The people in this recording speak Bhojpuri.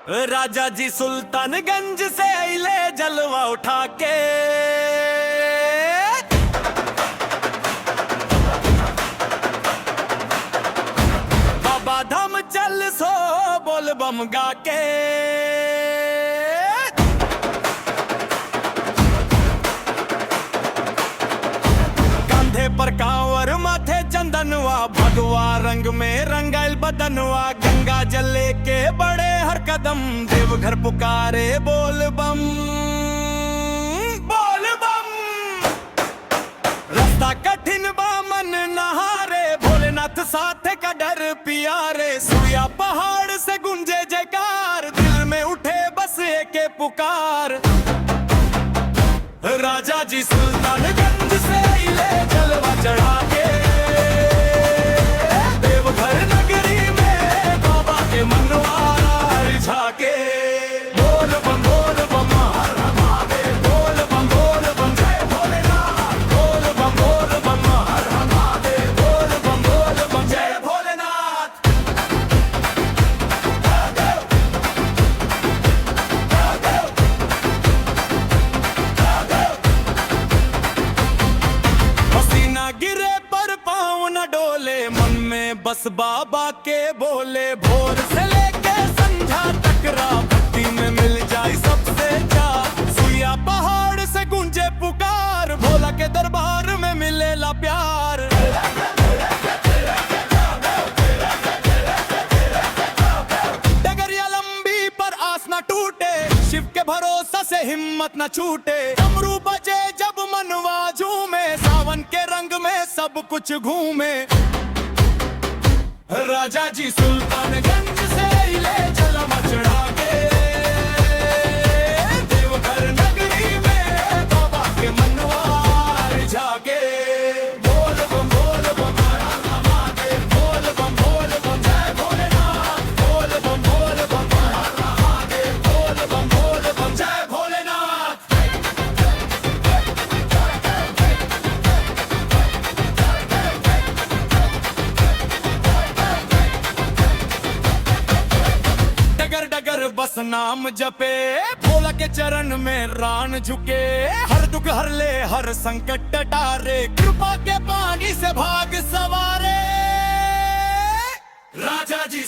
राजा जी सुल्तानगंज से अइले जलवा उठा के। बाबा धाम चल सो बोल बम गा के। कंधे पर कांवर माथे चंदनवा, भगवा रंग में रंगाइल बदनवा। गंगा जल के बड़े हर कदम, देवघर पुकारे बोल बम बोल बम। रास्ता कठिन बा मन नहारे, भोलेनाथ साथ का डर पियारे। सुइया पहाड़ से गुंजे जयकार, दिल में उठे बस एक पुकार। राजा जी सुल्तानगंज से अइले जलवा चढ़ा के। देवघर नगरी में बाबा के मनवा रिझा के। बोल बम हर हर महादेव, बोल बम जय भोलेनाथ। बोल बम हर हर महादेव, बोल बम जय भोलेनाथ। पसीना गिरे पर पाँव न डोले, मन में बस बाबा के बोले। भोर से लेके संध्या तक राह, भक्ति में मिल जाए सबसे चार। सुइया पहाड़ से गूंजे पुकार, भोला के दरबार में मिलेला प्यार। डगरिया लंबी पर आस न टूटे, शिव के भरोसा से हिम्मत न छूटे। डमरू बजे जब मनवा झूमे, सावन के रंग में सब कुछ घूमे। राजा जी सुल्तानगंज से अइले जलवा चढ़ा के। देवघर नगरी में बाबा के मनवा रिझा के। बोल बम हर हर महादेव, बोल बम जय भोलेनाथ। बोल बम हर हर महादेव, बोल बम जय भोलेनाथ। डगर डगर बस नाम जपे, भोला के चरण में रान झुके। हर दुख हर ले हर संकट टारे, कृपा के पानी से भाग सवारे। राजा जी